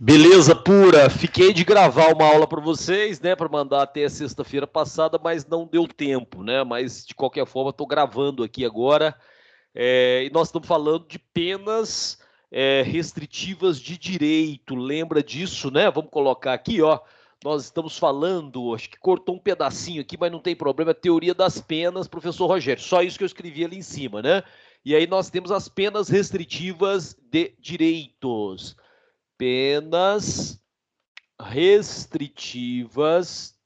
Beleza pura, fiquei de gravar uma aula para vocês, né, para mandar até a sexta-feira passada, mas não deu tempo, né, mas de qualquer forma estou gravando aqui agora, e nós estamos falando de penas restritivas de direito, lembra disso, né, vamos colocar aqui, ó, nós estamos falando, acho que cortou um pedacinho aqui, mas não tem problema, teoria das penas, professor Rogério, só isso que eu escrevi ali em cima, né, e aí nós temos as penas restritivas de direitos. Penas restritivas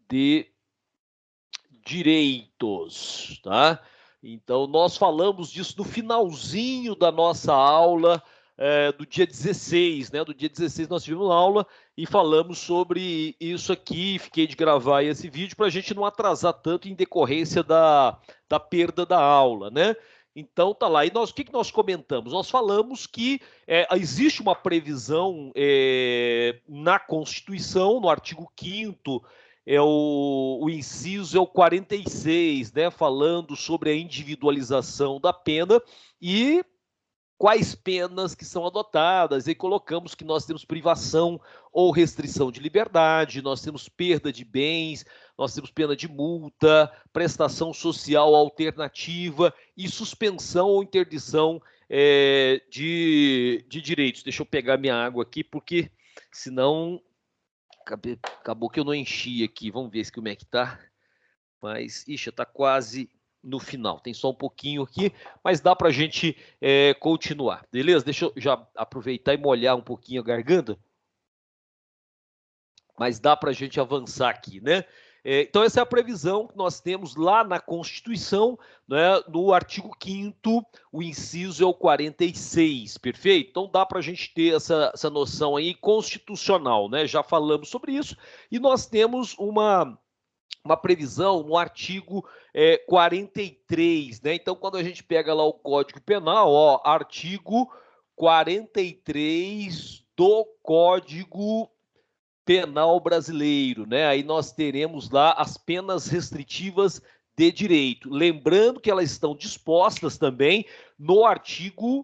de direitos, tá? Então, nós falamos disso no finalzinho da nossa aula do dia 16, né? Do dia 16 nós tivemos aula e falamos sobre isso aqui. Fiquei de gravar esse vídeo para a gente não atrasar tanto em decorrência da perda da aula, né? Então tá lá. E nós, o que nós comentamos? Nós falamos que existe uma previsão na Constituição, no artigo 5º, o inciso é o 46, né, falando sobre a individualização da pena e quais penas que são adotadas, e colocamos que nós temos privação ou restrição de liberdade, nós temos perda de bens, nós temos pena de multa, prestação social alternativa e suspensão ou interdição de direitos. Deixa eu pegar minha água aqui, porque senão acabou que eu não enchi aqui. Vamos ver como é que tá. Mas, ixi, tá quase no final. Tem só um pouquinho aqui, mas dá pra gente continuar. Beleza? Deixa eu já aproveitar e molhar um pouquinho a garganta. Mas dá pra gente avançar aqui, né? Então, essa é a previsão que nós temos lá na Constituição, né, no artigo 5º, o inciso é o 46, perfeito? Então, dá para a gente ter essa noção aí constitucional, né? Já falamos sobre isso, e nós temos uma previsão no artigo 43, né? Então, quando a gente pega lá o Código Penal, ó, artigo 43 do Código Penal brasileiro, né? Aí nós teremos lá as penas restritivas de direito. Lembrando que elas estão dispostas também no artigo,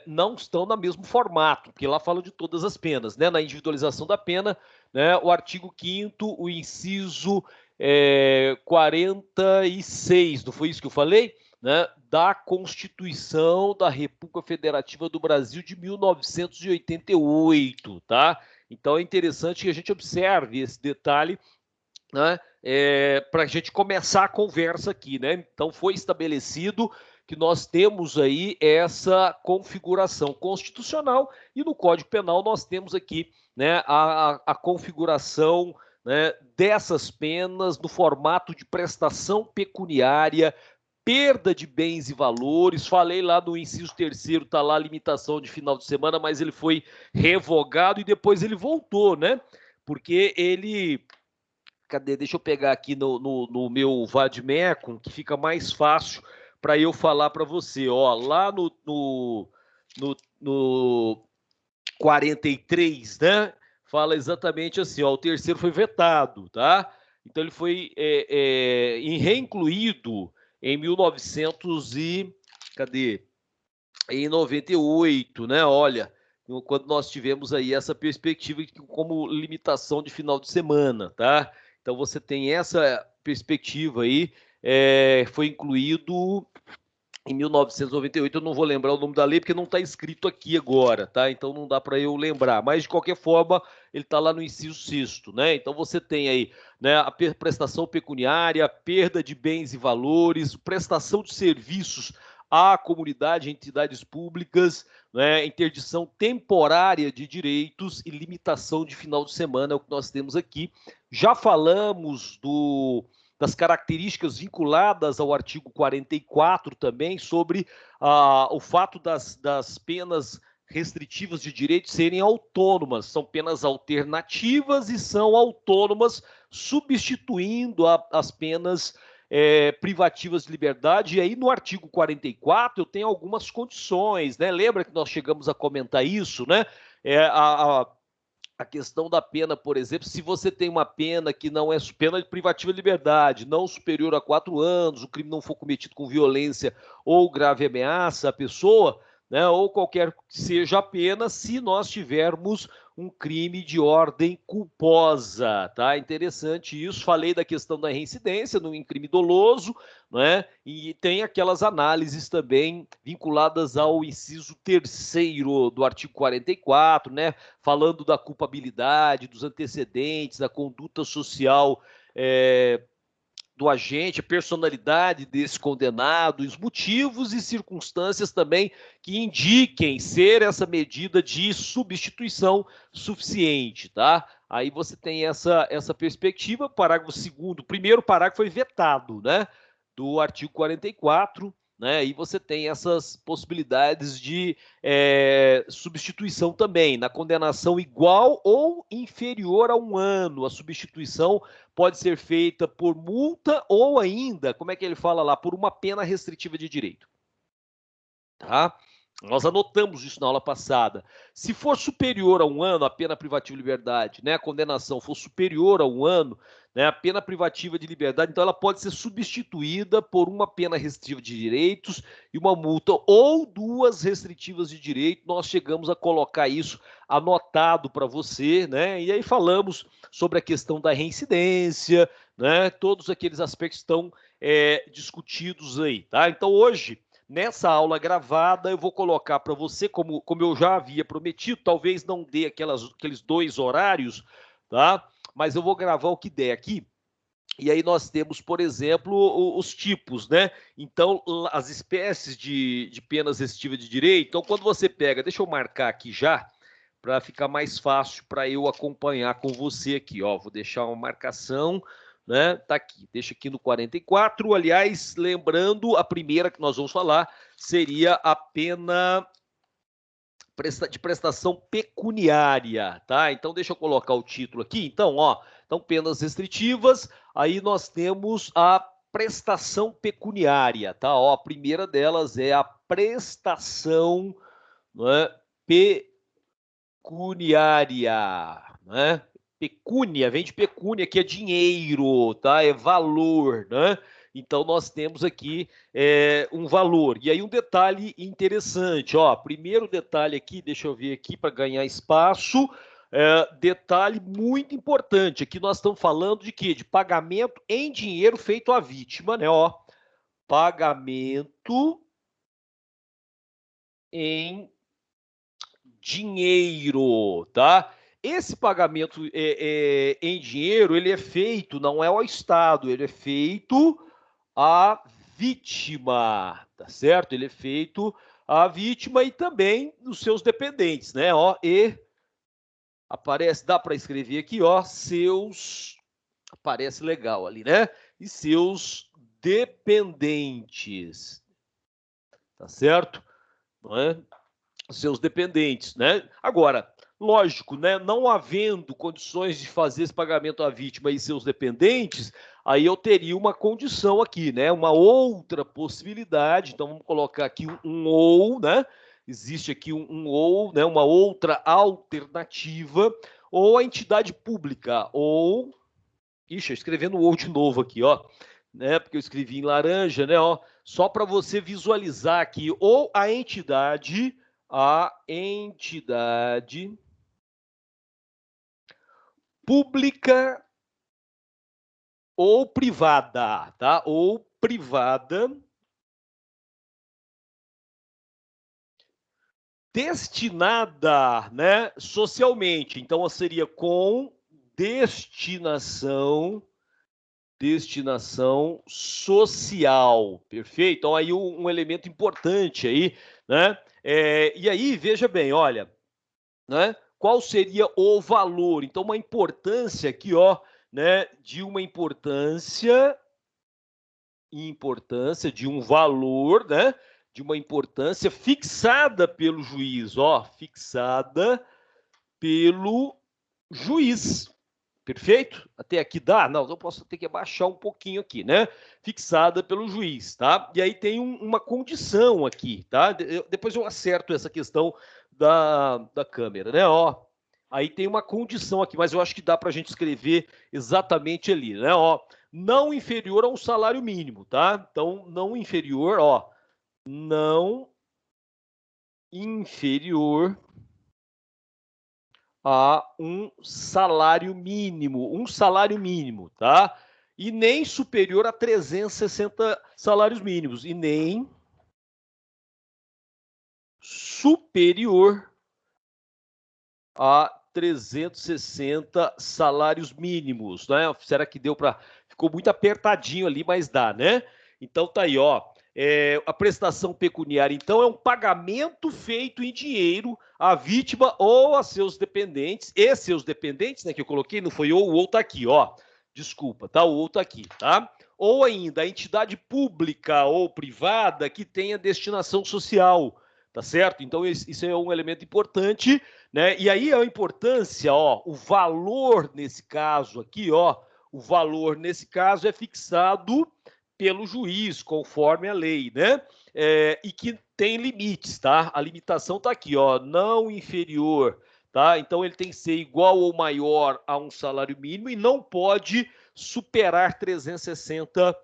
não estão no mesmo formato, porque lá fala de todas as penas, né? Na individualização da pena, né? O artigo 5º, o inciso 46, não foi isso que eu falei? Né? Da Constituição da República Federativa do Brasil de 1988, tá? Então é interessante que a gente observe esse detalhe, né, para a gente começar a conversa aqui, né? Então foi estabelecido que nós temos aí essa configuração constitucional e no Código Penal nós temos aqui, né, a configuração, né, dessas penas no formato de prestação pecuniária, perda de bens e valores. Falei lá no inciso 3º, tá lá a limitação de final de semana, mas ele foi revogado e depois ele voltou, né? Porque ele... Cadê? Deixa eu pegar aqui no meu Vadmecum, que fica mais fácil para eu falar para você. Ó, lá no 43, né? Fala exatamente assim, ó, o terceiro foi vetado, tá? Então ele foi reincluído em 1900 e... Cadê? Em 98, né? Olha, quando nós tivemos aí essa perspectiva como limitação de final de semana, tá? Então você tem essa perspectiva aí, foi incluído em 1998, eu não vou lembrar o nome da lei porque não está escrito aqui agora, tá? Então não dá para eu lembrar. Mas de qualquer forma, ele está lá no inciso 6º, né? Então você tem aí, né, a prestação pecuniária, perda de bens e valores, prestação de serviços à comunidade, entidades públicas, né, interdição temporária de direitos e limitação de final de semana, é o que nós temos aqui. Já falamos das características vinculadas ao artigo 44 também, sobre o fato das penas restritivas de direito serem autônomas, são penas alternativas e são autônomas, substituindo as penas privativas de liberdade. E aí no artigo 44 eu tenho algumas condições, né? Lembra que nós chegamos a comentar isso, né? A questão da pena, por exemplo, se você tem uma pena que não é pena de privativa de liberdade, não superior a 4 anos, o crime não for cometido com violência ou grave ameaça à pessoa, né, ou qualquer que seja a pena, se nós tivermos um crime de ordem culposa, tá? Interessante isso. Falei da questão da reincidência em crime doloso, né? E tem aquelas análises também vinculadas ao inciso 3º do artigo 44, né? Falando da culpabilidade, dos antecedentes, da conduta social do agente, a personalidade desse condenado, os motivos e circunstâncias também que indiquem ser essa medida de substituição suficiente, tá? Aí você tem essa perspectiva, parágrafo 2º, o primeiro parágrafo foi vetado, né, do artigo 44, né, e você tem essas possibilidades de substituição também, na condenação igual ou inferior a 1 ano, a substituição pode ser feita por multa ou ainda, como é que ele fala lá, por uma pena restritiva de direito. Tá? Nós anotamos isso na aula passada. Se for superior a 1 ano, a pena privativa de liberdade, né, a condenação for superior a 1 ano, né, a pena privativa de liberdade, então ela pode ser substituída por uma pena restritiva de direitos e uma multa, ou 2 restritivas de direito. Nós chegamos a colocar isso anotado para você, né? E aí falamos sobre a questão da reincidência, né? Todos aqueles aspectos estão discutidos aí, tá? Então hoje, nessa aula gravada, eu vou colocar para você, como eu já havia prometido, talvez não dê aqueles 2 horários, tá? Mas eu vou gravar o que der aqui. E aí nós temos, por exemplo, os tipos, né? Então, as espécies de penas restritivas de direito. Então, quando você pega, deixa eu marcar aqui já, para ficar mais fácil para eu acompanhar com você aqui, ó. Vou deixar uma marcação, né? Tá aqui, deixa aqui no 44. Aliás, lembrando, a primeira que nós vamos falar seria a pena de prestação pecuniária, tá? Então, deixa eu colocar o título aqui. Então, ó, então penas restritivas, aí nós temos a prestação pecuniária, tá? Ó, a primeira delas é a prestação, né, pecuniária, né? Pecúnia, vem de pecúnia, que é dinheiro, tá? É valor, né? Então, nós temos aqui um valor. E aí, um detalhe interessante, ó. Primeiro detalhe aqui, deixa eu ver aqui para ganhar espaço. Detalhe muito importante. Aqui nós estamos falando de quê? De pagamento em dinheiro feito à vítima, né? Ó, pagamento em dinheiro, tá? Esse pagamento em dinheiro, ele é feito, não é ao Estado, ele é feito à vítima, tá certo? Ele é feito à vítima e também os seus dependentes, né? Ó, e aparece, dá para escrever aqui, ó, seus, aparece legal ali, né? E seus dependentes, tá certo? Não é? Seus dependentes, né? Agora, lógico, né? Não havendo condições de fazer esse pagamento à vítima e seus dependentes, aí eu teria uma condição aqui, né? Uma outra possibilidade. Então vamos colocar aqui um ou, né? Existe aqui um ou, né? Uma outra alternativa, ou a entidade pública, ou, ixi, escrevendo ou de novo aqui, ó, né? Porque eu escrevi em laranja, né? Ó, só para você visualizar aqui, ou a entidade pública ou privada, tá? Ou privada, destinada, né, socialmente. Então seria com destinação social, perfeito? Então aí um elemento importante aí, né? E aí veja bem, olha, né? Qual seria o valor? Então, uma importância aqui, ó, né? De uma importância de um valor, né? De uma importância fixada pelo juiz, ó, fixada pelo juiz. Perfeito? Até aqui dá? Não, eu posso ter que abaixar um pouquinho aqui, né? Fixada pelo juiz, tá? E aí tem uma condição aqui, tá? Depois eu acerto essa questão da câmera, né? Ó, aí tem uma condição aqui, mas eu acho que dá para a gente escrever exatamente ali, né? Ó, não inferior a um salário mínimo, tá? Então, não inferior, ó, não inferior a um salário mínimo, tá? E nem superior a 360 salários mínimos, e nem superior a 360 salários mínimos, né? Será que deu para... Ficou muito apertadinho ali, mas dá, né? Então tá aí, ó. A prestação pecuniária, então, é um pagamento feito em dinheiro à vítima ou a seus dependentes, né, que eu coloquei, não foi ou, o ou tá aqui, ó. Desculpa, tá? O ou tá aqui, tá? Ou ainda a entidade pública ou privada que tenha destinação social, tá certo? Então, isso é um elemento importante, né? E aí a importância, ó, o valor nesse caso aqui, ó, o valor nesse caso é fixado pelo juiz, conforme a lei, né? E que tem limites, tá? A limitação tá aqui, ó, não inferior, tá? Então ele tem que ser igual ou maior a um salário mínimo e não pode superar 360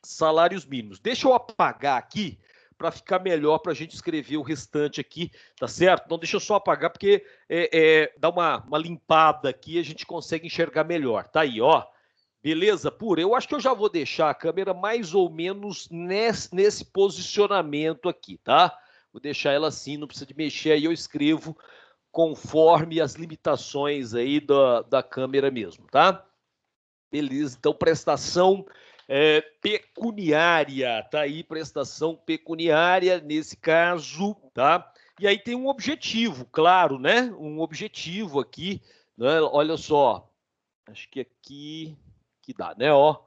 salários mínimos. Deixa eu apagar aqui para ficar melhor para a gente escrever o restante aqui, tá certo? Então deixa eu só apagar porque dá uma limpada aqui e a gente consegue enxergar melhor. Tá aí, ó. Beleza, pura? Eu acho que eu já vou deixar a câmera mais ou menos nesse posicionamento aqui, tá? Vou deixar ela assim, não precisa de mexer, aí eu escrevo conforme as limitações aí da câmera mesmo, tá? Beleza, então prestação pecuniária, tá aí, prestação pecuniária nesse caso, tá? E aí tem um objetivo, claro, né? Um objetivo aqui, né? Olha só, acho que aqui que dá, né? Ó,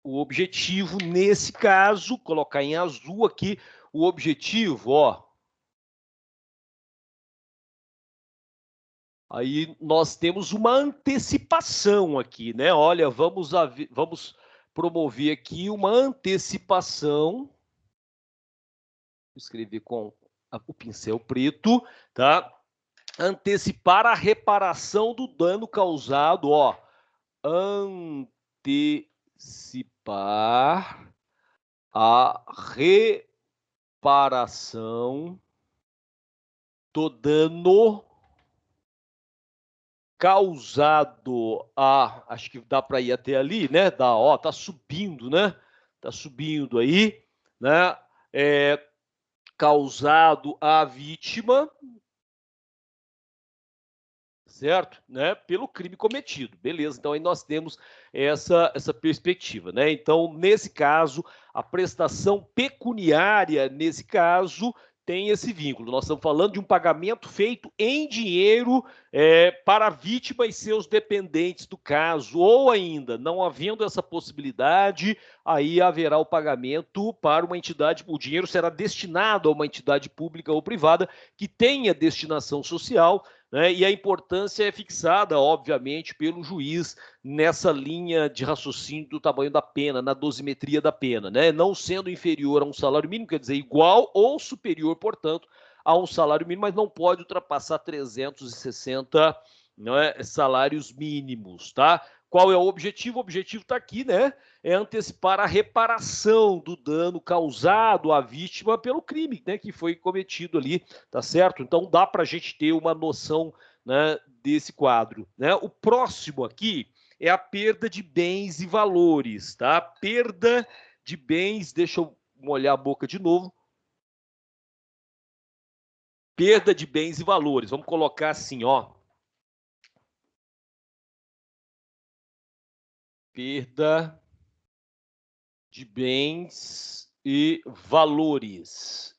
o objetivo nesse caso, colocar em azul aqui, o objetivo, ó. Aí nós temos uma antecipação aqui, né? Olha, vamos promover aqui uma antecipação. Vou escrever com o pincel preto, tá? Antecipar a reparação do dano causado, ó. Antecipar a reparação do dano causado a, acho que dá para ir até ali, né? Dá, ó, tá subindo, né? Tá subindo aí, né? Causado à vítima, certo? Né? Pelo crime cometido. Beleza, então aí nós temos essa perspectiva, né? Então, nesse caso, a prestação pecuniária, nesse caso, tem esse vínculo. Nós estamos falando de um pagamento feito em dinheiro para a vítima e seus dependentes do caso, ou ainda, não havendo essa possibilidade, aí haverá o pagamento para uma entidade, o dinheiro será destinado a uma entidade pública ou privada que tenha destinação social, né? E a importância é fixada, obviamente, pelo juiz nessa linha de raciocínio do tamanho da pena, na dosimetria da pena, né? Não sendo inferior a um salário mínimo, quer dizer, igual ou superior, portanto, a um salário mínimo, mas não pode ultrapassar 360, né, salários mínimos, tá? Qual é o objetivo? O objetivo está aqui, né? É antecipar a reparação do dano causado à vítima pelo crime, né, que foi cometido ali, tá certo? Então dá para a gente ter uma noção, né, desse quadro, né? O próximo aqui é a perda de bens e valores, tá? Perda de bens, deixa eu molhar a boca de novo. Perda de bens e valores, vamos colocar assim, ó. Perda de bens e valores,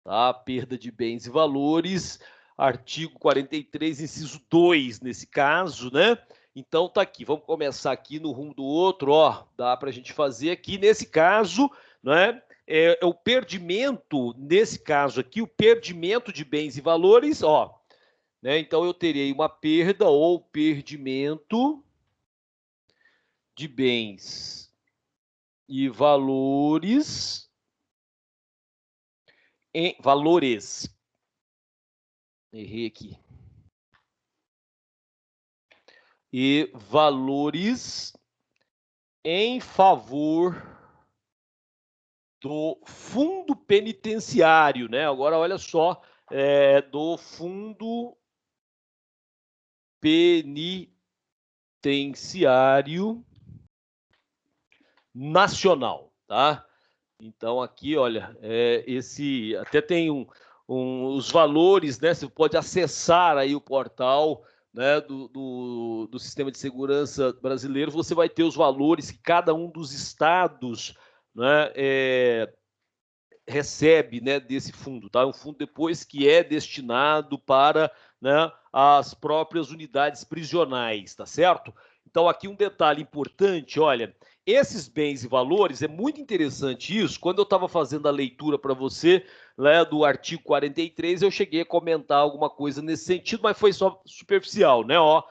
tá? Perda de bens e valores, artigo 43, inciso 2, nesse caso, né? Então tá aqui, vamos começar aqui no rumo do outro, ó, dá para a gente fazer aqui, nesse caso, né? O perdimento, nesse caso aqui, o perdimento de bens e valores, ó, né? Então eu terei uma perda ou perdimento de bens e valores, errei aqui, e valores em favor do fundo penitenciário, né? Agora, olha só, do fundo penitenciário nacional, tá? Então, aqui, olha, esse até tem os valores, né? Você pode acessar aí o portal, né, do Sistema de Segurança Brasileiro, você vai ter os valores que cada um dos estados, né, recebe, né, desse fundo, tá? Um fundo depois que é destinado para, né, as próprias unidades prisionais, tá certo? Então, aqui um detalhe importante, olha, esses bens e valores, é muito interessante isso. Quando eu estava fazendo a leitura para você, né, do artigo 43, eu cheguei a comentar alguma coisa nesse sentido, mas foi só superficial, né? Ó,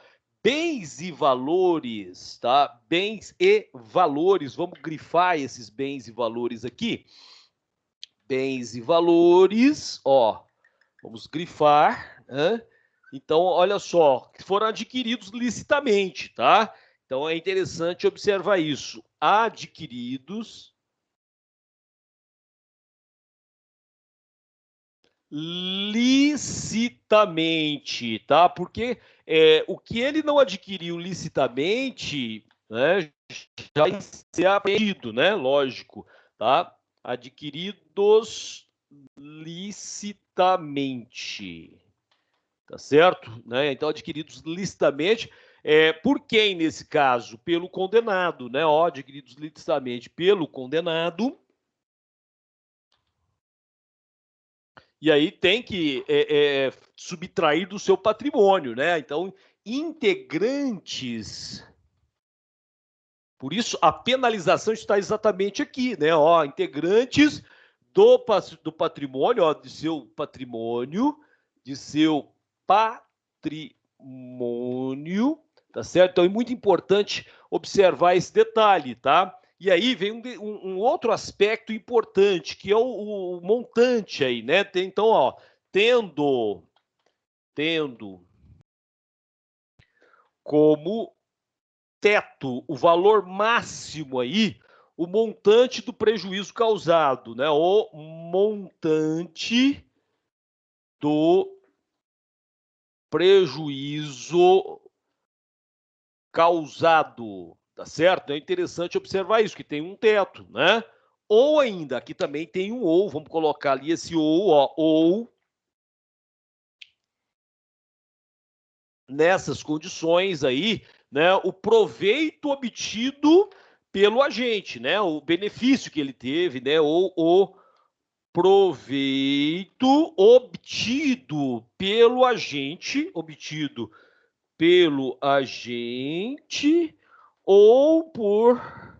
bens e valores, tá? Bens e valores, vamos grifar esses bens e valores aqui. Bens e valores, ó, vamos grifar, né? Então, olha só, foram adquiridos licitamente, tá? Então, é interessante observar isso. Adquiridos licitamente, tá? Porque o que ele não adquiriu licitamente, né, já vai ser apreendido, né? Lógico, tá? Adquiridos licitamente, tá certo? Né? Então, adquiridos licitamente, por quem nesse caso? Pelo condenado, né? Ó, adquiridos licitamente pelo condenado. E aí tem que subtrair do seu patrimônio, né? Então, integrantes. Por isso, a penalização está exatamente aqui, né? Ó, integrantes do patrimônio, ó, de seu patrimônio, tá certo? Então é muito importante observar esse detalhe, tá? E aí vem um outro aspecto importante, que é o montante aí, né? Então, ó, tendo como teto, o valor máximo aí, o montante do prejuízo causado, né? O montante do prejuízo causado, tá certo? É interessante observar isso, que tem um teto, né? Ou ainda, aqui também tem um ou, vamos colocar ali esse ou, ó, ou nessas condições aí, né, o proveito obtido pelo agente, né, o benefício que ele teve, né, ou o proveito obtido pelo agente, ou por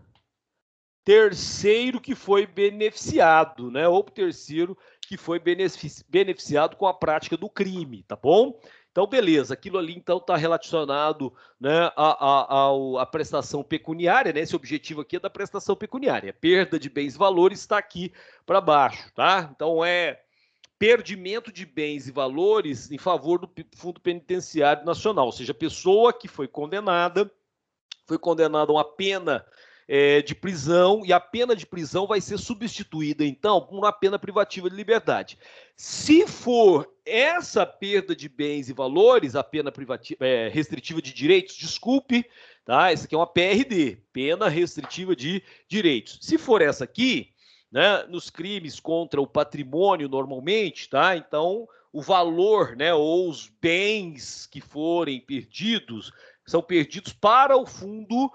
terceiro que foi beneficiado, né, ou por terceiro que foi beneficiado com a prática do crime, tá bom? Então, beleza, aquilo ali então está relacionado, né, à prestação pecuniária, né? Esse objetivo aqui é da prestação pecuniária. Perda de bens e valores está aqui para baixo, tá? Então perdimento de bens e valores em favor do Fundo Penitenciário Nacional, ou seja, a pessoa que foi condenada a uma pena de prisão, e a pena de prisão vai ser substituída, então, por uma pena privativa de liberdade. Se for essa perda de bens e valores, a pena restritiva de direitos, desculpe, tá? Essa aqui é uma PRD, pena restritiva de direitos. Se for essa aqui, né, nos crimes contra o patrimônio normalmente, tá? Então, o valor, né, ou os bens que forem perdidos são perdidos para o Fundo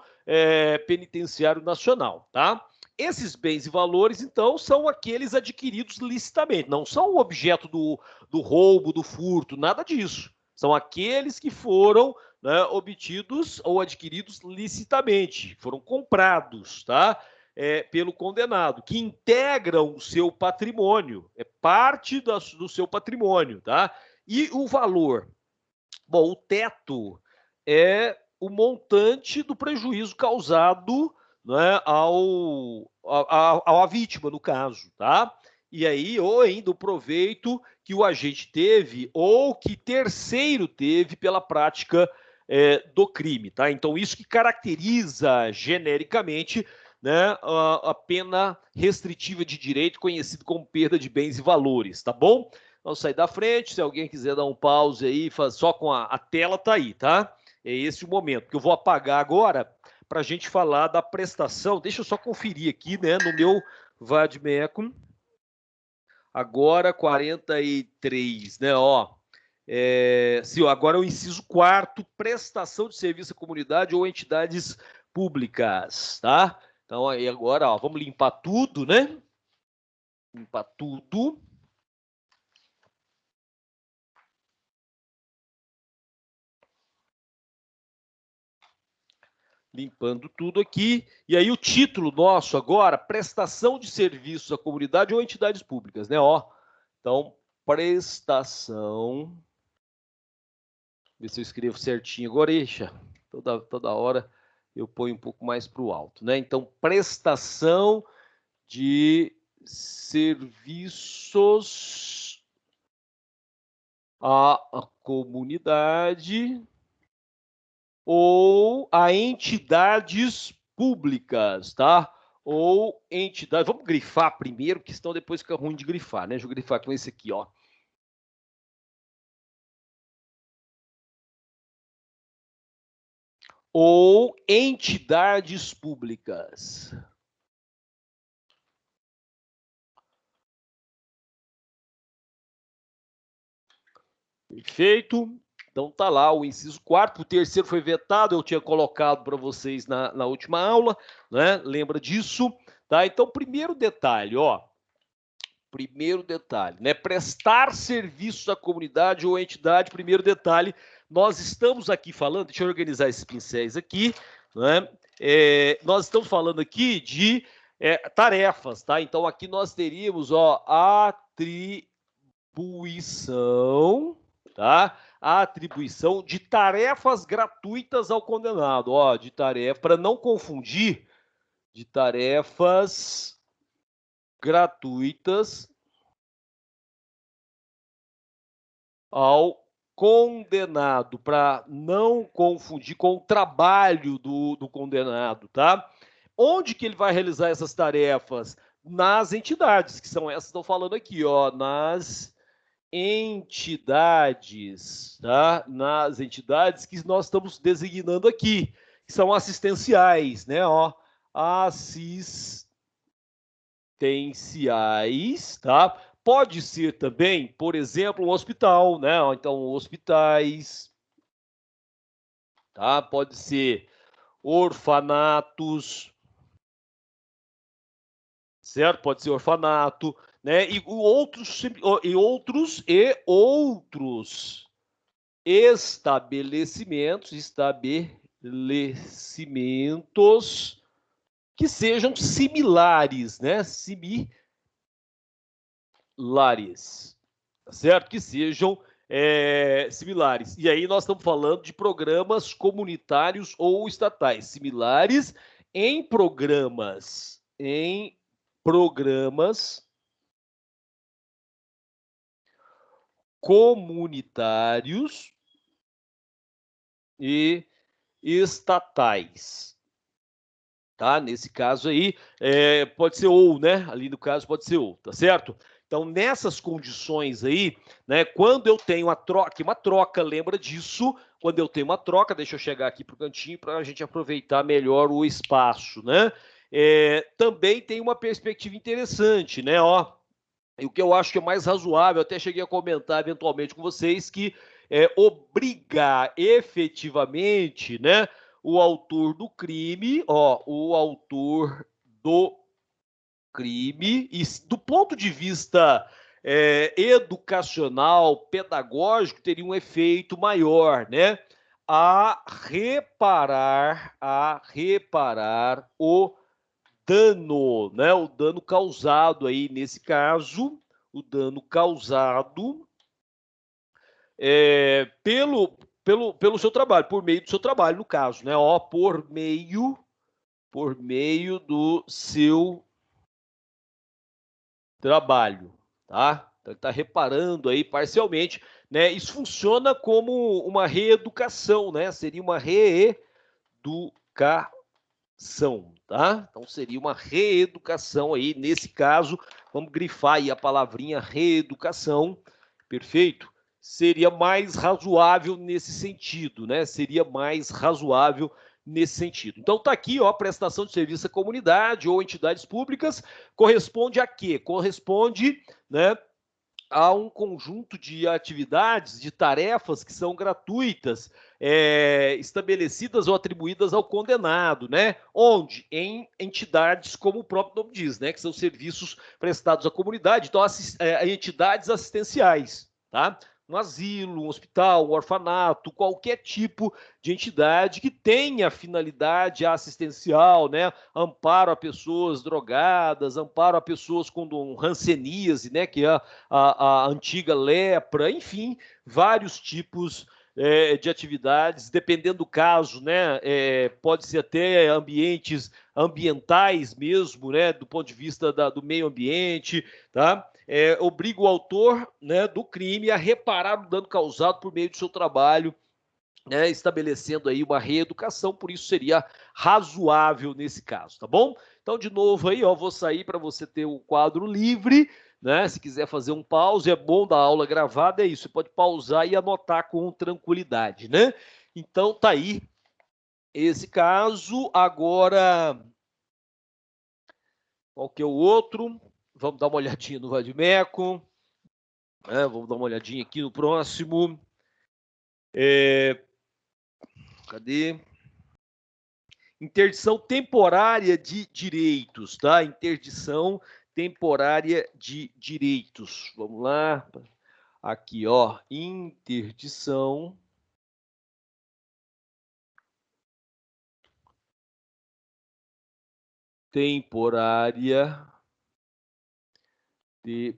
Penitenciário Nacional, tá? Esses bens e valores, então, são aqueles adquiridos licitamente, não são o objeto do roubo, do furto, nada disso. São aqueles que foram, né, obtidos ou adquiridos licitamente, foram comprados, tá? Pelo condenado, que integram o seu patrimônio, é parte do seu patrimônio, tá? E o valor? Bom, o teto é o montante do prejuízo causado, né, à vítima, no caso, tá? E aí, ou ainda o proveito que o agente teve ou que terceiro teve pela prática do crime, tá? Então, isso que caracteriza genericamente, né, a pena restritiva de direito, conhecido como perda de bens e valores, tá bom? Vamos sair da frente, se alguém quiser dar um pause aí, só com a tela tá aí, tá? É esse o momento, que eu vou apagar agora para a gente falar da prestação. Deixa eu só conferir aqui, né, no meu Vadmecum. Agora 43, né, ó. Sim, agora é o inciso 4º, prestação de serviço à comunidade ou entidades públicas, tá? Então, aí agora, ó, vamos limpar tudo, né? Limpar tudo. Limpando tudo aqui. E aí o título nosso agora, prestação de serviços à comunidade ou entidades públicas, né? Ó, então, prestação. Ver se eu escrevo certinho agora, eixa. Toda hora eu ponho um pouco mais para o alto, né? Então, prestação de serviços à comunidade ou a entidades públicas, tá? Ou entidades. Vamos grifar primeiro, que senão depois fica ruim de grifar, né? Deixa eu grifar com esse aqui, ó. Ou entidades públicas. Perfeito. Então tá lá o inciso 4º, o terceiro foi vetado, eu tinha colocado para vocês na última aula, né? Lembra disso? Tá? Então, primeiro detalhe, ó. Primeiro detalhe, né? Prestar serviços à comunidade ou entidade, primeiro detalhe, nós estamos aqui falando, deixa eu organizar esses pincéis aqui, né? Nós estamos falando aqui de tarefas, tá? Então aqui nós teríamos, ó, atribuição, tá? A atribuição de tarefas gratuitas ao condenado, ó, de tarefa, para não confundir, de tarefas gratuitas ao condenado, para não confundir com o trabalho do condenado, tá? Onde que ele vai realizar essas tarefas? Nas entidades, que são essas que estão falando aqui, ó, nas entidades, tá? Nas entidades que nós estamos designando aqui, que são assistenciais, né? Ó, assistenciais, tá? Pode ser também, por exemplo, um hospital, né? Então, hospitais, tá? Pode ser orfanatos, certo? Pode ser orfanato, né? E outros estabelecimentos que sejam similares, né? Similares, certo? Que sejam similares. E aí nós estamos falando de programas comunitários ou estatais, similares em programas comunitários e estatais. Tá? Nesse caso aí, pode ser ou, né? Ali no caso pode ser ou, tá certo? Então, nessas condições aí, né? Quando eu tenho uma troca, lembra disso? Quando eu tenho uma troca, deixa eu chegar aqui para o cantinho para a gente aproveitar melhor o espaço, né? Também tem uma perspectiva interessante, né? Ó, e o que eu acho que é mais razoável, até cheguei a comentar eventualmente com vocês, que obrigar efetivamente, né, o autor do crime, ó, o autor do crime, e do ponto de vista educacional, pedagógico, teria um efeito maior, né? A reparar o dano, né? O dano causado aí, nesse caso, o dano causado pelo seu trabalho, por meio do seu trabalho, no caso, né? Ó, por meio do seu trabalho, tá? Então, ele está reparando aí parcialmente, né? Isso funciona como uma reeducação, né? Seria uma reeducação, tá? Então seria uma reeducação aí, nesse caso, vamos grifar aí a palavrinha reeducação, perfeito? Seria mais razoável nesse sentido, né? Seria mais razoável nesse sentido. Então tá aqui, ó, prestação de serviço à comunidade ou entidades públicas, corresponde a quê? Corresponde, né, há um conjunto de atividades, de tarefas que são gratuitas, estabelecidas ou atribuídas ao condenado, né? Onde? Em entidades, como o próprio nome diz, né? Que são serviços prestados à comunidade, então entidades assistenciais, tá? Um asilo, um hospital, um orfanato, qualquer tipo de entidade que tenha finalidade assistencial, né? Amparo a pessoas drogadas, amparo a pessoas com hanseníase, né? Que é a antiga lepra, enfim, vários tipos de atividades, dependendo do caso, né? Pode ser até ambientais mesmo, né? Do ponto de vista do meio ambiente, tá? Obriga o autor, né, do crime a reparar o dano causado por meio do seu trabalho, né, estabelecendo aí uma reeducação, por isso seria razoável nesse caso, tá bom? Então, de novo aí, ó, vou sair para você ter o quadro livre, né? Se quiser fazer um pause, é bom da aula gravada, é isso, você pode pausar e anotar com tranquilidade, né? Então, tá aí esse caso. Agora, qual que é o outro? Vamos dar uma olhadinha no Vadimeco. Vamos dar uma olhadinha aqui no próximo. Cadê? Interdição temporária de direitos, tá? Interdição temporária de direitos. Vamos lá. Aqui, ó. Interdição temporária de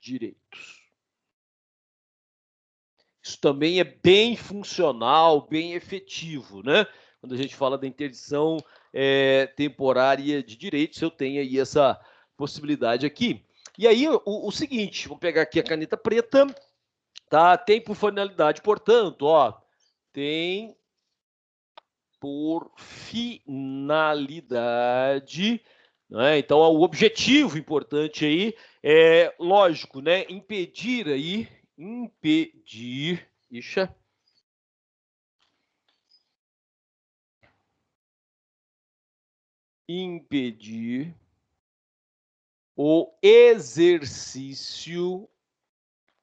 direitos. Isso também é bem funcional, bem efetivo, né? Quando a gente fala da interdição temporária de direitos, eu tenho aí essa possibilidade aqui. E aí, o seguinte, vou pegar aqui a caneta preta, tá? Tem por finalidade, portanto, ó, tem por finalidade, né? Então, o objetivo importante aí é, lógico, né? Impedir, ixa, impedir o exercício,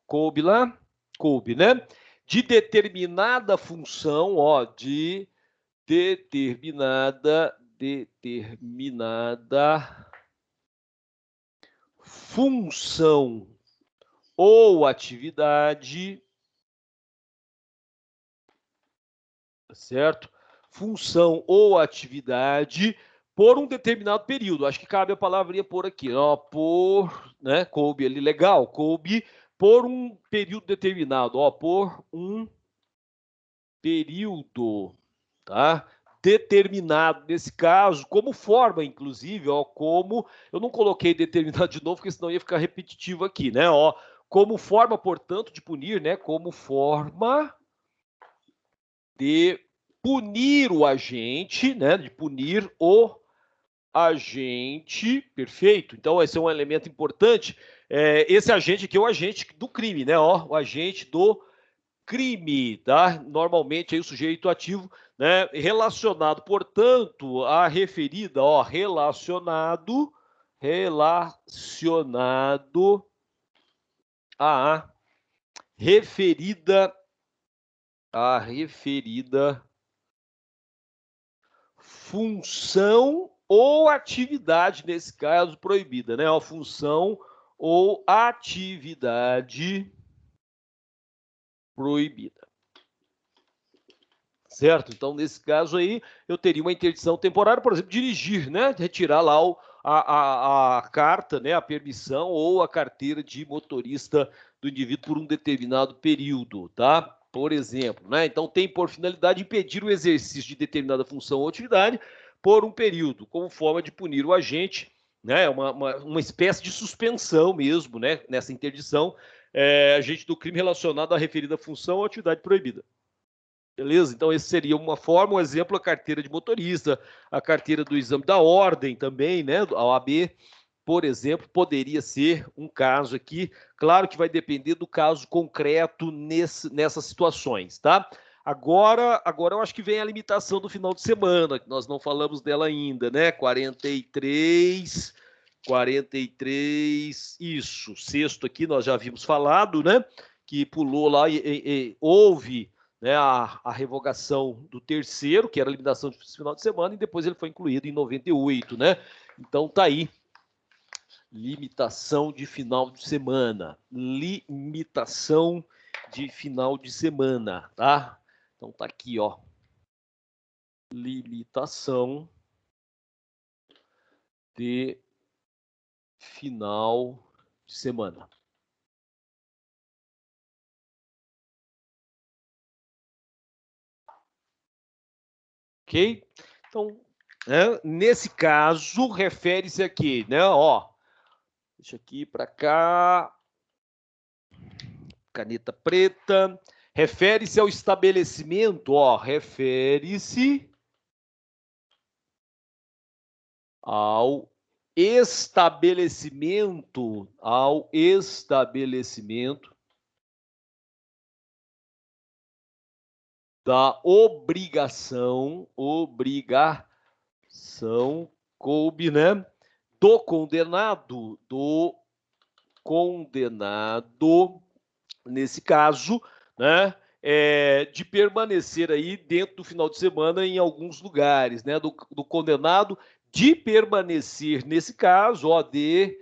coube lá? Coube, né? De determinada função, ó, de determinada função ou atividade, certo? Função ou atividade por um determinado período. Acho que cabe a palavrinha por aqui, ó, por, né? Coube ali, legal, coube por um período determinado, ó, por um período, tá? Determinado, nesse caso, como forma, inclusive, ó, como, eu não coloquei determinado de novo, porque senão ia ficar repetitivo aqui, né, ó, como forma, portanto, de punir, né, como forma de punir o agente, né, de punir o agente, perfeito? Então, esse é um elemento importante, esse agente aqui é o agente do crime, né, ó, o agente do crime, tá? Normalmente aí o sujeito ativo, né, relacionado, portanto, a referida, ó, relacionado a referida função ou atividade, nesse caso proibida, né? Ó, função ou atividade proibida. Certo? Então, nesse caso aí, eu teria uma interdição temporária, por exemplo, dirigir, né? Retirar lá a carta, né? A permissão ou a carteira de motorista do indivíduo por um determinado período, tá? Por exemplo, né? Então, tem por finalidade impedir o exercício de determinada função ou atividade por um período, como forma de punir o agente, né? Uma espécie de suspensão mesmo, né? Nessa interdição, agente do crime relacionado à referida função ou atividade proibida. Beleza? Então, esse seria uma forma, um exemplo, a carteira de motorista, a carteira do exame da ordem também, né? A OAB, por exemplo, poderia ser um caso aqui. Claro que vai depender do caso concreto nessas situações, tá? Agora eu acho que vem a limitação do final de semana, que nós não falamos dela ainda, né? 43, isso. Sexto aqui nós já havíamos falado, né? Que pulou lá e houve, né, a revogação do terceiro, que era a limitação de final de semana, e depois ele foi incluído em 98, né? Então tá aí. Limitação de final de semana. Limitação de final de semana, tá? Então tá aqui, ó. Limitação de final de semana. Ok? Então, né, nesse caso, refere-se aqui, né? Ó, deixa aqui para cá. Caneta preta. Refere-se ao estabelecimento, ó, refere-se ao estabelecimento da obrigação, coube, né, do condenado, nesse caso, né, de permanecer aí dentro do final de semana em alguns lugares, né, do condenado de permanecer, nesse caso, ó, de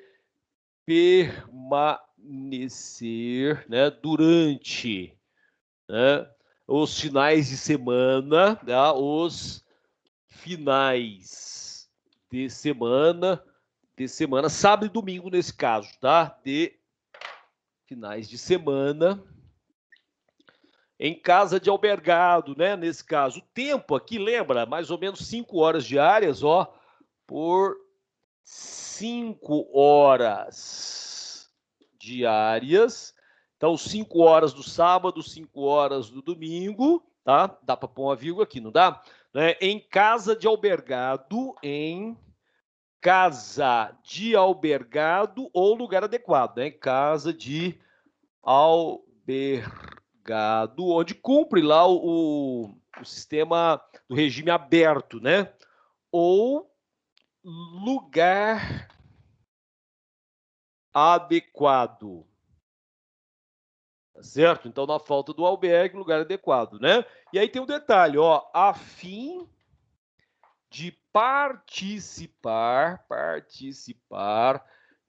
permanecer, né, durante, né, os finais de semana, tá? Os finais de semana, sábado e domingo nesse caso, tá? De finais de semana, em casa de albergado, né? Nesse caso, o tempo aqui, lembra? Mais ou menos 5 horas diárias, ó, por 5 horas diárias. Então, 5 horas do sábado, 5 horas do domingo, tá? Dá para pôr uma vírgula aqui, não dá? Né? Em casa de albergado, ou lugar adequado, né? Casa de albergado, onde cumpre lá o sistema do regime aberto, né? Ou lugar adequado. Tá certo? Então, na falta do albergue, lugar adequado, né? E aí tem um detalhe, ó, a fim de participar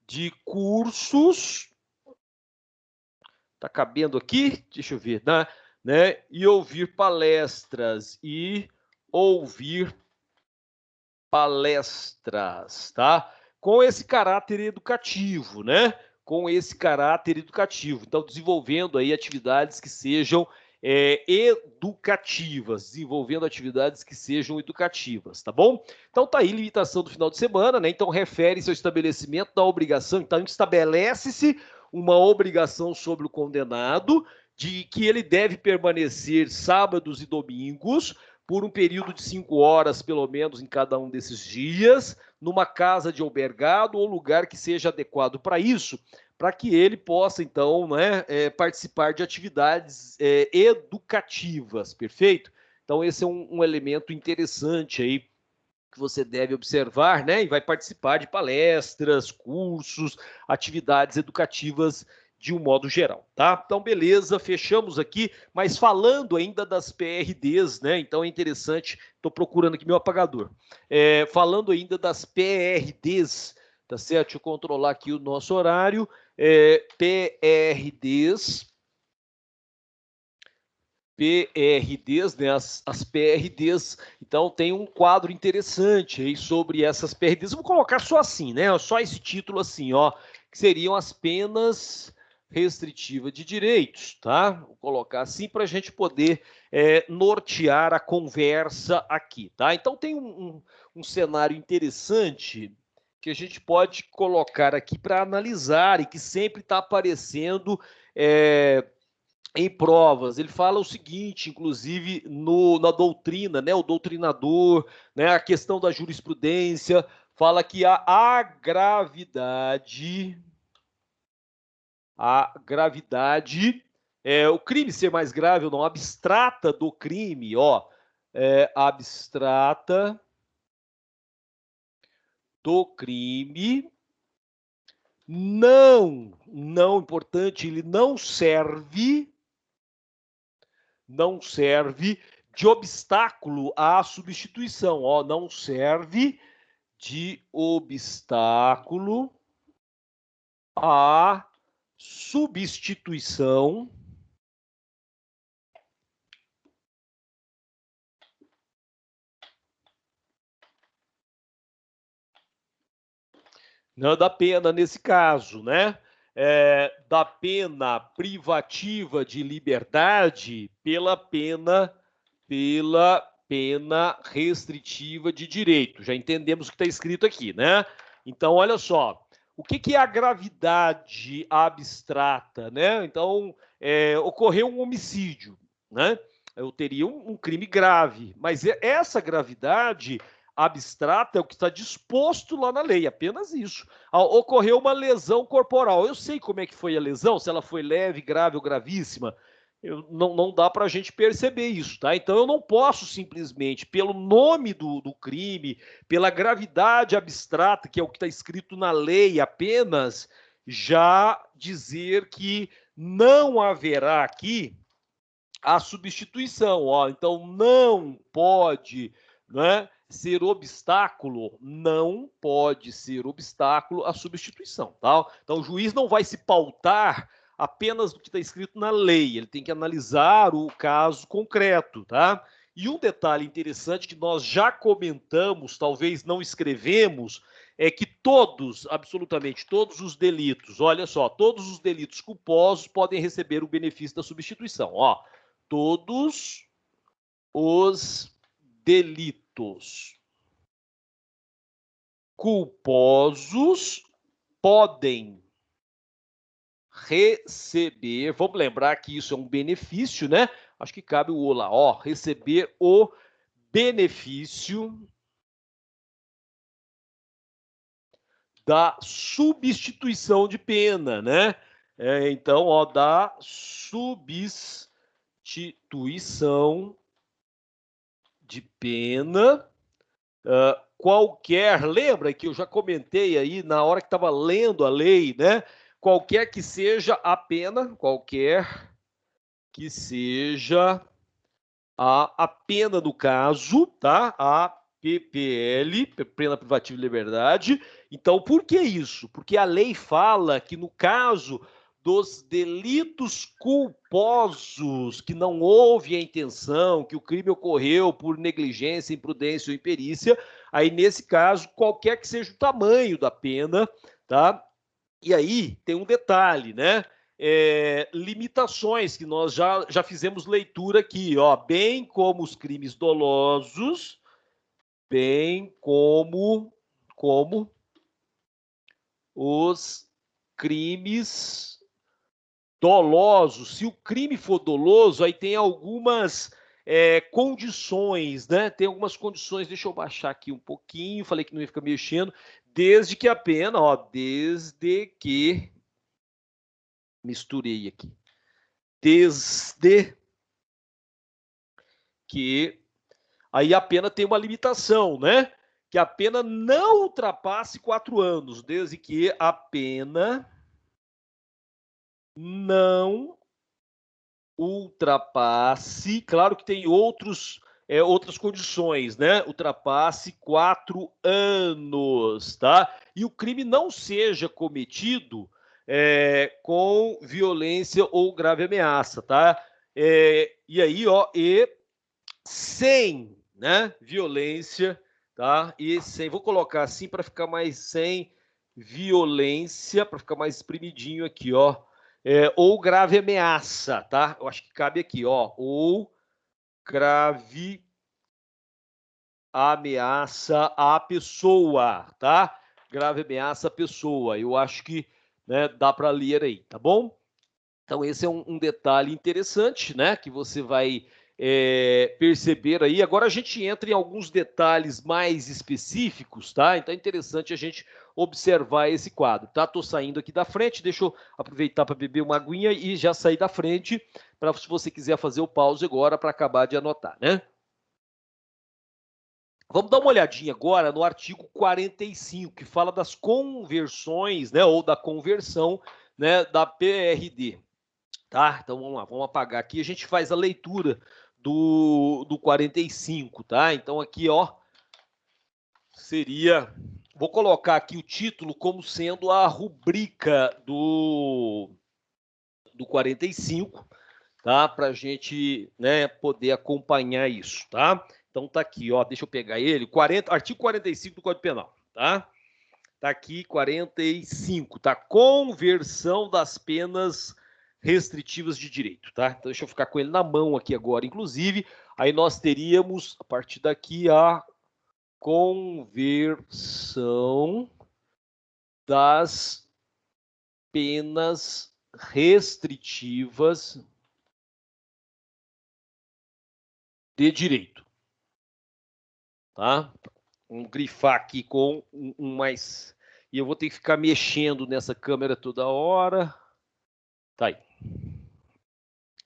de cursos. Tá cabendo aqui? Deixa eu ver, né? E ouvir palestras tá? Com esse caráter educativo, né? Com esse caráter educativo. Então, desenvolvendo aí atividades que sejam educativas, tá bom? Então, tá aí limitação do final de semana, né? Então, refere-se ao estabelecimento da obrigação. Então, estabelece-se uma obrigação sobre o condenado de que ele deve permanecer sábados e domingos por um período de 5 horas, pelo menos, em cada um desses dias, numa casa de albergado ou lugar que seja adequado para isso, para que ele possa, então, né, participar de atividades educativas, perfeito? Então, esse é um elemento interessante aí que você deve observar, né, e vai participar de palestras, cursos, atividades educativas de um modo geral, tá? Então, beleza, fechamos aqui, mas falando ainda das PRDs, né? Então é interessante, estou procurando aqui meu apagador. Falando ainda das PRDs, tá certo? Deixa eu controlar aqui o nosso horário. PRDs, né, as PRDs, então tem um quadro interessante aí sobre essas PRDs, eu vou colocar só assim, né, só esse título assim, ó, que seriam as penas restritivas de direitos, tá? Vou colocar assim para a gente poder nortear a conversa aqui, tá? Então tem um cenário interessante que a gente pode colocar aqui para analisar e que sempre está aparecendo em provas. Ele fala o seguinte, inclusive na doutrina, né, o doutrinador, né, a questão da jurisprudência, fala que a gravidade, o crime ser mais grave ou não, abstrata do crime, ó, abstrata do crime, não importante, ele não serve de obstáculo à substituição, ó, não serve de obstáculo à substituição da pena nesse caso, né? Da pena privativa de liberdade pela pena restritiva de direito. Já entendemos o que está escrito aqui, né? Então, olha só. O que é a gravidade abstrata, né? Então, ocorreu um homicídio, né? Eu teria um crime grave, mas essa gravidade abstrata é o que está disposto lá na lei, apenas isso. Ocorreu uma lesão corporal. Eu sei como é que foi a lesão, se ela foi leve, grave ou gravíssima. Não dá para a gente perceber isso, tá? Então eu não posso simplesmente, pelo nome do crime, pela gravidade abstrata, que é o que está escrito na lei apenas, já dizer que não haverá aqui a substituição. Ó. Então não pode, né, ser obstáculo, não pode ser obstáculo à substituição. Tá? Então o juiz não vai se pautar apenas do que está escrito na lei, ele tem que analisar o caso concreto, tá? E um detalhe interessante que nós já comentamos, talvez não escrevemos, é que absolutamente todos os delitos, olha só, todos os delitos culposos podem receber o benefício da substituição. Ó, todos os delitos culposos podem receber, vamos lembrar que isso é um benefício, né? Acho que cabe o lá, ó, receber o benefício da substituição de pena, né? Então, ó, da substituição de pena qualquer, lembra que eu já comentei aí na hora que estava lendo a lei, né? Qualquer que seja a pena, qualquer que seja a pena no caso, tá? A PPL, pena privativa de liberdade. Então, por que isso? Porque a lei fala que no caso dos delitos culposos, que não houve a intenção, que o crime ocorreu por negligência, imprudência ou imperícia, aí nesse caso, qualquer que seja o tamanho da pena, tá? E aí tem um detalhe, né? Limitações que nós já fizemos leitura aqui, ó, bem como os crimes dolosos, bem como os crimes dolosos. Se o crime for doloso, aí tem algumas condições, né? Tem algumas condições, deixa eu baixar aqui um pouquinho, falei que não ia ficar mexendo, desde que a pena, ó, desde que misturei aqui. Desde que aí a pena tem uma limitação, né? Que a pena não ultrapasse 4 anos, desde que a pena não ultrapasse, claro que tem outras condições, né? Ultrapasse 4 anos, tá? E o crime não seja cometido com violência ou grave ameaça, tá? E aí, ó, sem, né, violência, tá? E sem, vou colocar assim para ficar mais sem violência, para ficar mais espremidinho aqui, ó. Ou grave ameaça, tá? Eu acho que cabe aqui, ó. Ou grave ameaça à pessoa, tá? Grave ameaça à pessoa. Eu acho que, né, dá para ler aí, tá bom? Então, esse é um detalhe interessante, né, que você vai perceber aí. Agora a gente entra em alguns detalhes mais específicos, tá? Então é interessante a gente observar esse quadro, tá? Tô saindo aqui da frente, deixa eu aproveitar para beber uma aguinha e já sair da frente, para se você quiser fazer o pause agora para acabar de anotar, né? Vamos dar uma olhadinha agora no artigo 45, que fala das conversões, né, ou da conversão, né, da PRD. Tá? Então vamos lá, vamos apagar aqui. A gente faz a leitura do 45, tá? Então aqui, ó, seria. Vou colocar aqui o título como sendo a rubrica do 45, tá? Para a gente, né, poder acompanhar isso, tá? Então tá aqui, ó. Deixa eu pegar ele. Artigo 45 do Código Penal, tá? Tá aqui 45, tá? Conversão das penas restritivas de direito, tá? Então deixa eu ficar com ele na mão aqui agora, inclusive, aí nós teríamos, a partir daqui, a conversão das penas restritivas de direito, tá? Vamos grifar aqui com um mais... E eu vou ter que ficar mexendo nessa câmera toda hora. Tá aí.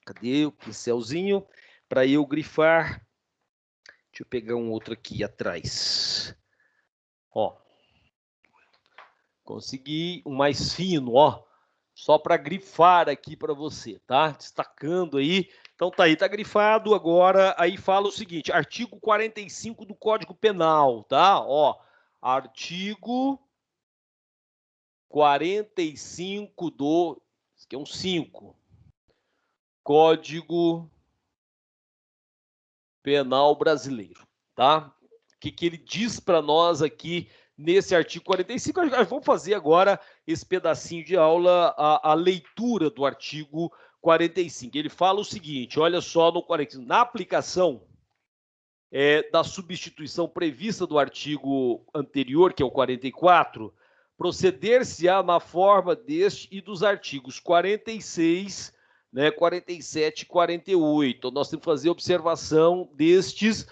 Cadê o pincelzinho? Para eu grifar. Deixa eu pegar um outro aqui atrás. Ó. Consegui um mais fino, ó. Só para grifar aqui para você, tá? Destacando aí. Então tá aí, tá grifado. Agora aí fala o seguinte, artigo 45 do Código Penal, tá? Ó, artigo 45 do... Isso aqui é um 5. Código Penal Brasileiro, tá? O que ele diz para nós aqui nesse artigo 45? Vamos fazer agora esse pedacinho de aula, a leitura do artigo 45. Ele fala o seguinte, olha só no 45, na aplicação da substituição prevista do artigo anterior, que é o 44, proceder-se-á na forma deste e dos artigos 46, né, 47 e 48. Então, nós temos que fazer observação destes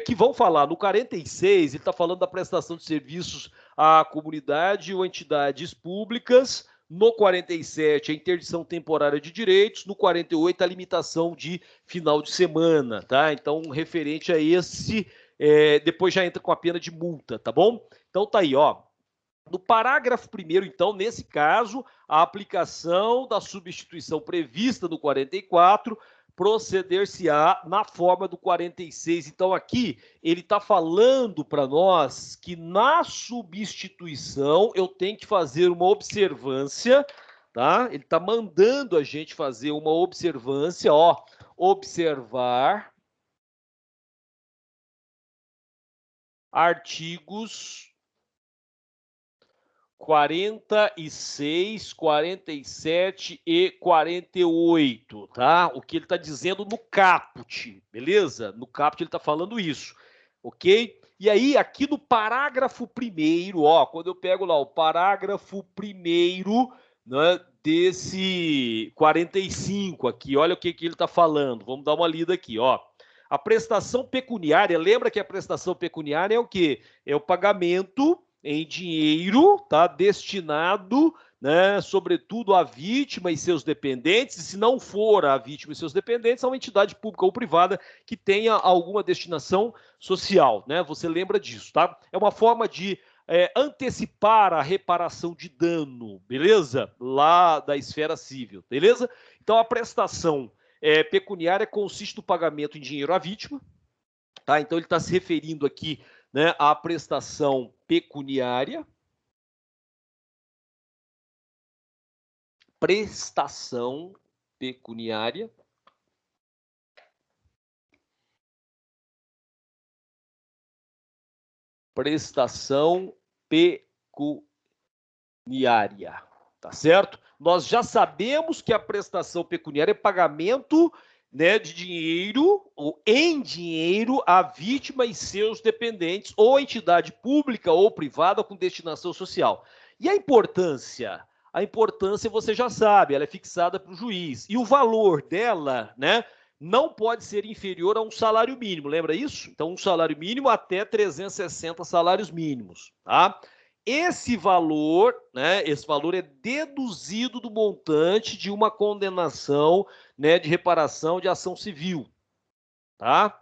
que vão falar. No 46, ele está falando da prestação de serviços à comunidade ou entidades públicas. No 47, a interdição temporária de direitos. No 48, a limitação de final de semana, tá? Então, referente a esse, depois já entra com a pena de multa, tá bom? Então, tá aí, ó. No parágrafo 1º, então, nesse caso, a aplicação da substituição prevista no 44 proceder-se-á na forma do 46. Então, aqui, ele está falando para nós que na substituição eu tenho que fazer uma observância, tá? Ele está mandando a gente fazer uma observância, ó, observar artigos 46, 47 e 48, tá? O que ele está dizendo no caput, beleza? No caput ele está falando isso, ok? E aí, aqui no parágrafo 1º, ó, quando eu pego lá o parágrafo 1º, né, desse 45 aqui, olha o que ele está falando. Vamos dar uma lida aqui, ó. A prestação pecuniária, lembra que a prestação pecuniária é o quê? É o pagamento em dinheiro, tá? Destinado, né, sobretudo à vítima e seus dependentes, e se não for a vítima e seus dependentes, a uma entidade pública ou privada que tenha alguma destinação social, né? Você lembra disso, tá? É uma forma de antecipar a reparação de dano, beleza? Lá da esfera civil, beleza? Então, a prestação pecuniária consiste no pagamento em dinheiro à vítima, tá? Então, ele está se referindo aqui, né, à prestação pecuniária. Prestação pecuniária. Prestação pecuniária, tá certo? Nós já sabemos que a prestação pecuniária é pagamento, né, de dinheiro ou em dinheiro à vítima e seus dependentes ou entidade pública ou privada com destinação social. E a importância a importância você já sabe, ela é fixada para o juiz. E o valor dela, né, não pode ser inferior a um salário mínimo, lembra isso? Então, um salário mínimo até 360 salários mínimos, tá? Esse valor, né, esse valor é deduzido do montante de uma condenação, né, de reparação de ação civil, tá?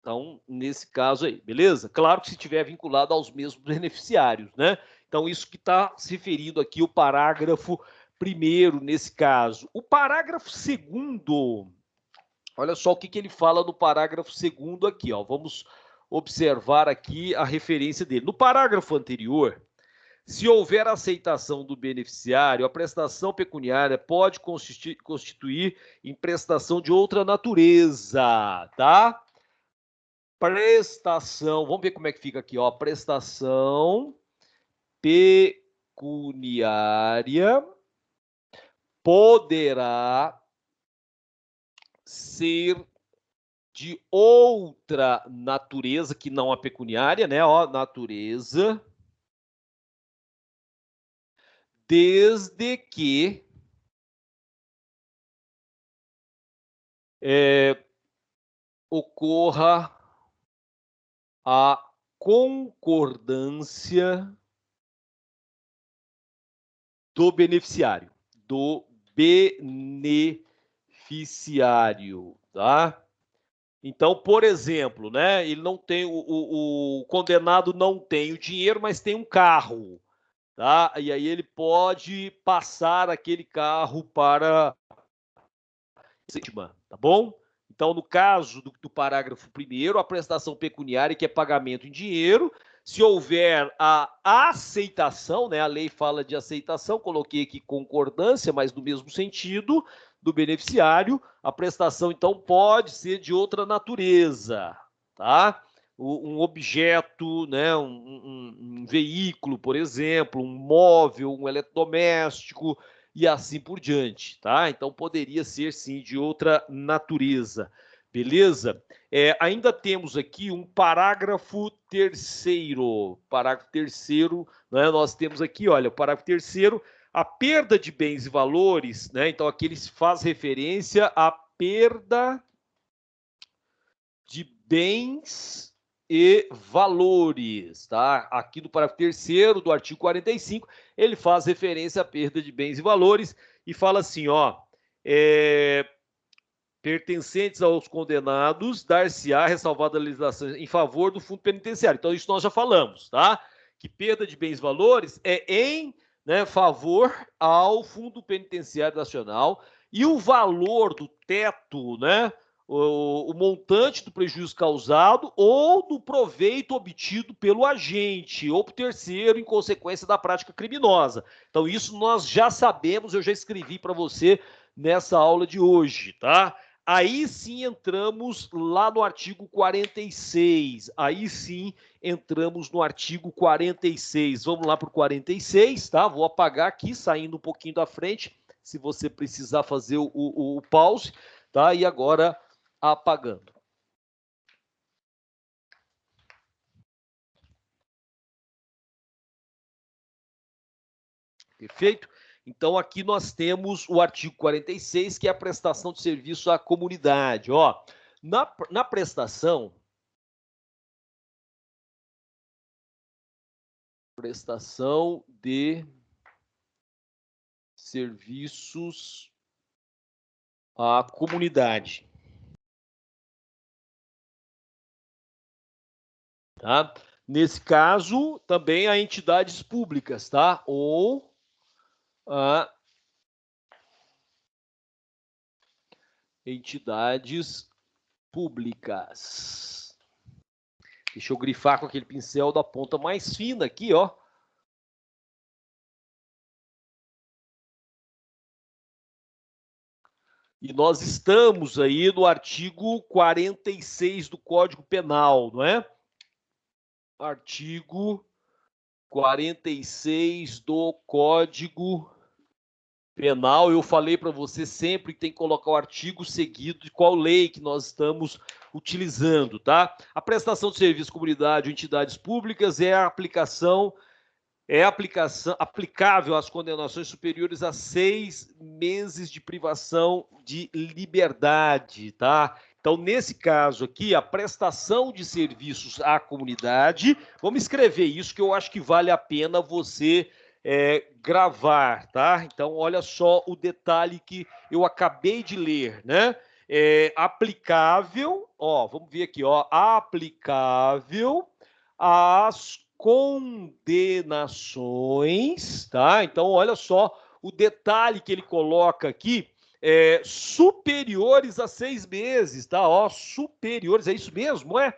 Então, nesse caso aí, beleza? Claro que se estiver vinculado aos mesmos beneficiários, né? Então, isso que está se referindo aqui o parágrafo 1º, nesse caso. O parágrafo 2º, olha só o que ele fala no parágrafo 2º aqui, ó. Vamos observar aqui a referência dele. No parágrafo anterior, se houver aceitação do beneficiário, a prestação pecuniária pode constituir em prestação de outra natureza, tá? Prestação, vamos ver como é que fica aqui, ó. Prestação pecuniária poderá ser de outra natureza, que não a pecuniária, né? Ó, natureza, desde que ocorra a concordância do beneficiário, tá? Então, por exemplo, né, ele não tem o condenado não tem o dinheiro, mas tem um carro, tá? E aí ele pode passar aquele carro para vítima, tá bom? Então, no caso do parágrafo 1º, a prestação pecuniária, que é pagamento em dinheiro, se houver a aceitação, né, a lei fala de aceitação, coloquei aqui concordância, mas no mesmo sentido, do beneficiário, a prestação, então, pode ser de outra natureza, tá? Um objeto, né, um veículo, por exemplo, um móvel, um eletrodoméstico, e assim por diante, tá? Então, poderia ser, sim, de outra natureza, beleza? Ainda temos aqui um parágrafo 3º. Parágrafo 3º, né? Nós temos aqui, olha, o parágrafo 3º, a perda de bens e valores, né? Então, aqui ele faz referência à perda de bens e valores, tá? Aqui no parágrafo 3º do artigo 45, ele faz referência à perda de bens e valores e fala assim, ó, pertencentes aos condenados, dar-se-á ressalvada a legislação em favor do fundo penitenciário. Então, isso nós já falamos, tá? Que perda de bens e valores é em, né, favor ao Fundo Penitenciário Nacional e o valor do teto, né, o montante do prejuízo causado ou do proveito obtido pelo agente ou por terceiro em consequência da prática criminosa. Então, isso nós já sabemos, eu já escrevi para você nessa aula de hoje, tá? Aí sim entramos lá no artigo 46. Aí sim entramos no artigo 46. Vamos lá para o 46, tá? Vou apagar aqui, saindo um pouquinho da frente, se você precisar fazer o pause, tá? E agora apagando. Perfeito? Então, aqui nós temos o artigo 46, que é a prestação de serviço à comunidade. Ó, na prestação de serviços à comunidade. Tá? Nesse caso, também há entidades públicas, tá? Ou entidades públicas. Deixa eu grifar com aquele pincel da ponta mais fina aqui, ó. E nós estamos aí no artigo 46 do Código Penal, não é? Artigo 46 do Código Penal. Eu falei para você sempre que tem que colocar o artigo seguido de qual lei que nós estamos utilizando, tá? A prestação de serviço à comunidade ou entidades públicas é a aplicação é aplicável às condenações superiores a 6 meses de privação de liberdade, tá? Então, nesse caso aqui, a prestação de serviços à comunidade, vamos escrever isso que eu acho que vale a pena você gravar, tá? Então, olha só o detalhe que eu acabei de ler, né? Aplicável, ó, vamos ver aqui, ó, aplicável às condenações, tá? Então, olha só o detalhe que ele coloca aqui, superiores a 6 meses, tá? Ó, superiores, é isso mesmo, é?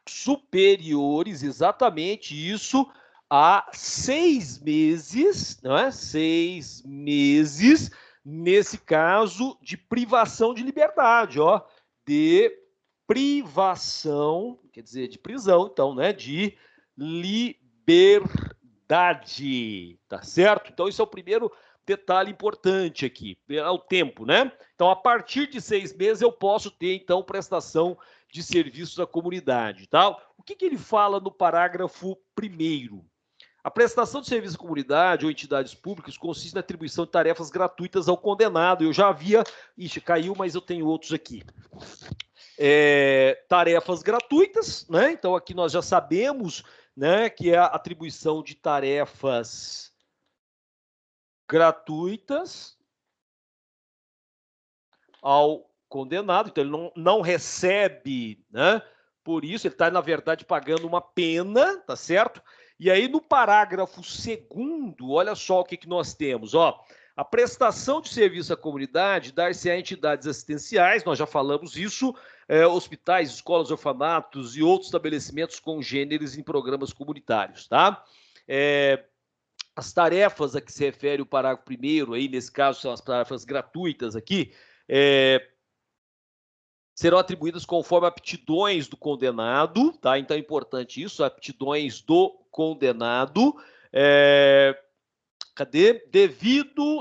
Superiores, exatamente isso, a 6 meses, não é? 6 meses, nesse caso, de privação de liberdade, ó, de privação, quer dizer, de prisão, então, né, de liberdade, tá certo? Então, isso é o primeiro detalhe importante aqui, é o tempo, né? Então, a partir de 6 meses, eu posso ter, então, prestação de serviços à comunidade, tá? O que ele fala no parágrafo 1º? A prestação de serviço à comunidade ou entidades públicas consiste na atribuição de tarefas gratuitas ao condenado. Eu já havia... Ixi, caiu, mas eu tenho outros aqui. Tarefas gratuitas, né? Então, aqui nós já sabemos, né, que é a atribuição de tarefas gratuitas ao condenado. Então, ele não recebe, né? Por isso, ele está, na verdade, pagando uma pena, tá certo? E aí, no parágrafo 2º, olha só o que nós temos, ó. A prestação de serviço à comunidade dar-se a entidades assistenciais, nós já falamos isso, hospitais, escolas, orfanatos e outros estabelecimentos congêneres em programas comunitários, tá? As tarefas a que se refere o parágrafo 1º, aí, nesse caso, são as tarefas gratuitas aqui, serão atribuídas conforme aptidões do condenado, tá? Então é importante isso, aptidões do condenado,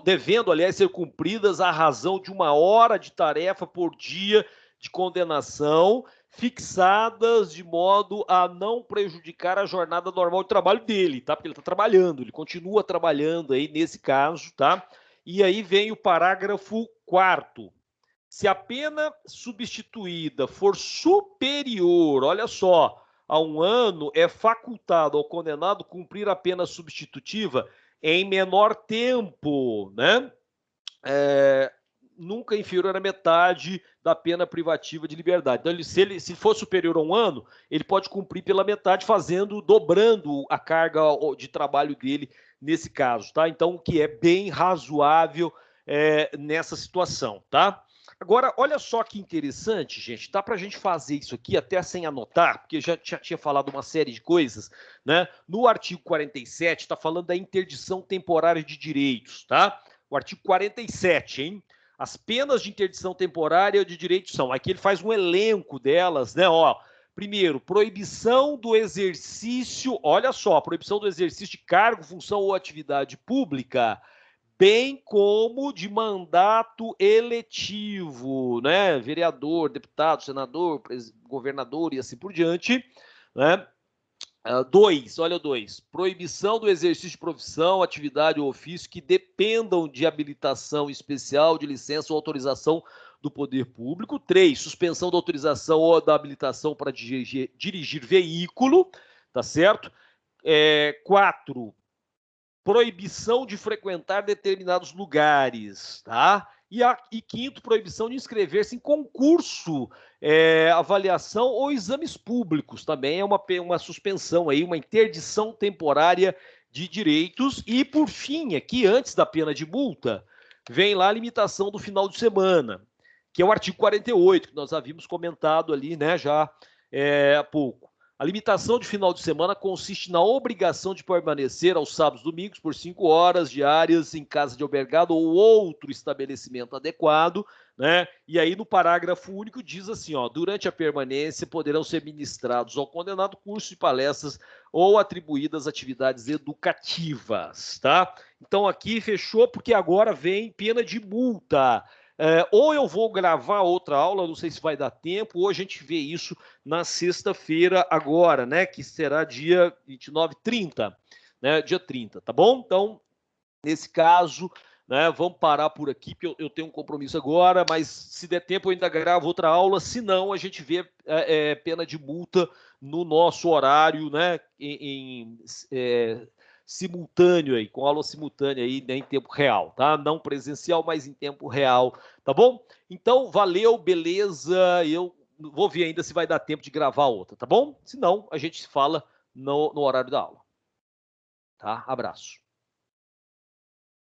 devendo, aliás, ser cumpridas à razão de 1 hora de tarefa por dia de condenação, fixadas de modo a não prejudicar a jornada normal de trabalho dele, tá? Porque ele está trabalhando, ele continua trabalhando aí nesse caso, tá? E aí vem o parágrafo 4º. Se a pena substituída for superior, olha só, a 1 ano, é facultado ao condenado cumprir a pena substitutiva em menor tempo, né? Nunca inferior à metade da pena privativa de liberdade. Então, se for superior a 1 ano, ele pode cumprir pela metade, dobrando a carga de trabalho dele nesse caso, tá? Então, o que é bem razoável nessa situação, tá? Agora, olha só que interessante, gente, dá para a gente fazer isso aqui até sem anotar, porque já tinha falado uma série de coisas, né? No artigo 47, está falando da interdição temporária de direitos, tá? O artigo 47, hein? As penas de interdição temporária de direitos são, aqui ele faz um elenco delas, né? Ó, primeiro, proibição do exercício, olha só, proibição do exercício de cargo, função ou atividade pública, bem como de mandato eletivo, né? Vereador, deputado, senador, governador e assim por diante, né? 2, olha o 2. Proibição do exercício de profissão, atividade ou ofício que dependam de habilitação especial, de licença ou autorização do poder público. 3, suspensão da autorização ou da habilitação para dirigir veículo, tá certo? 4, proibição de frequentar determinados lugares, tá? E 5º, proibição de inscrever-se em concurso, avaliação ou exames públicos. Também é uma suspensão aí, uma interdição temporária de direitos. E, por fim, aqui, antes da pena de multa, vem lá a limitação do final de semana, que é o artigo 48, que nós havíamos comentado ali, né, já há pouco. A limitação de final de semana consiste na obrigação de permanecer aos sábados e domingos por 5 horas diárias em casa de albergado ou outro estabelecimento adequado, né? E aí no parágrafo único diz assim, ó, durante a permanência poderão ser ministrados ao condenado cursos e palestras ou atribuídas atividades educativas, tá? Então aqui fechou porque agora vem pena de multa. ou eu vou gravar outra aula, não sei se vai dar tempo, ou a gente vê isso na sexta-feira agora, né? Que será dia 29, 30, né? Dia 30, tá bom? Então, nesse caso, né, vamos parar por aqui, porque eu tenho um compromisso agora, mas se der tempo eu ainda gravo outra aula, se não, a gente vê pena de multa no nosso horário, né? Simultâneo aí, com aula simultânea aí, né, em tempo real, tá? Não presencial, mas em tempo real, tá bom? Então, valeu, beleza. Eu vou ver ainda se vai dar tempo de gravar outra, tá bom? Se não, a gente se fala no horário da aula. Tá? Abraço.